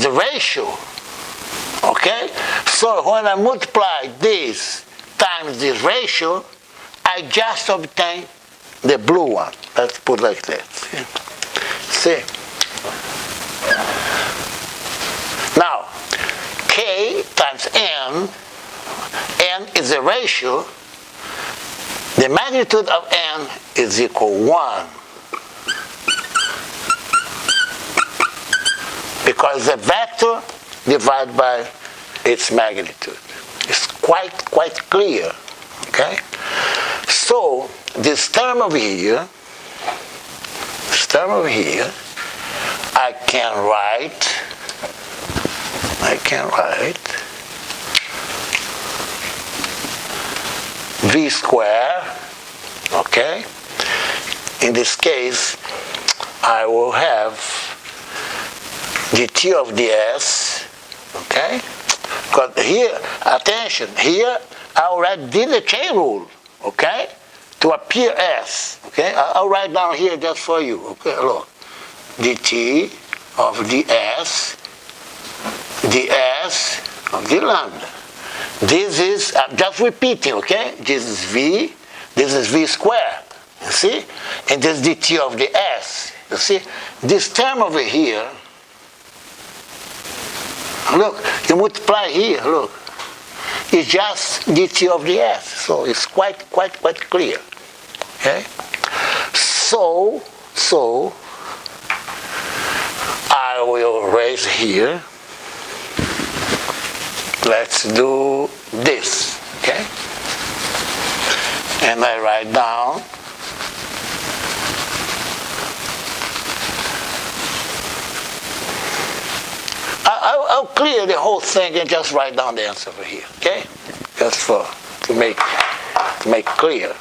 a ratio. Okay? So when I multiply this times this ratio, I just obtain the blue one. Let's put like that. See? Now, K times N is a ratio. The magnitude of N is equal 1. Because the vector divided by its magnitude. It's quite clear. Okay? So this term over here, I can write v squared, okay? In this case, I will have dt of ds, okay? Because here, attention, here I already did the chain rule, okay? To appear as, okay? I'll write down here just for you, okay? Look, dt of ds of d lambda. This is, I'm just repeating, okay? This is v squared, you see? And this dt of the s, you see? This term over here, look, you multiply here, look. It's just dt of the s, so it's quite clear, okay? So, I will erase here. Let's do this, okay? And I write down I'll clear the whole thing and just write down the answer over here, okay? Just to make clear.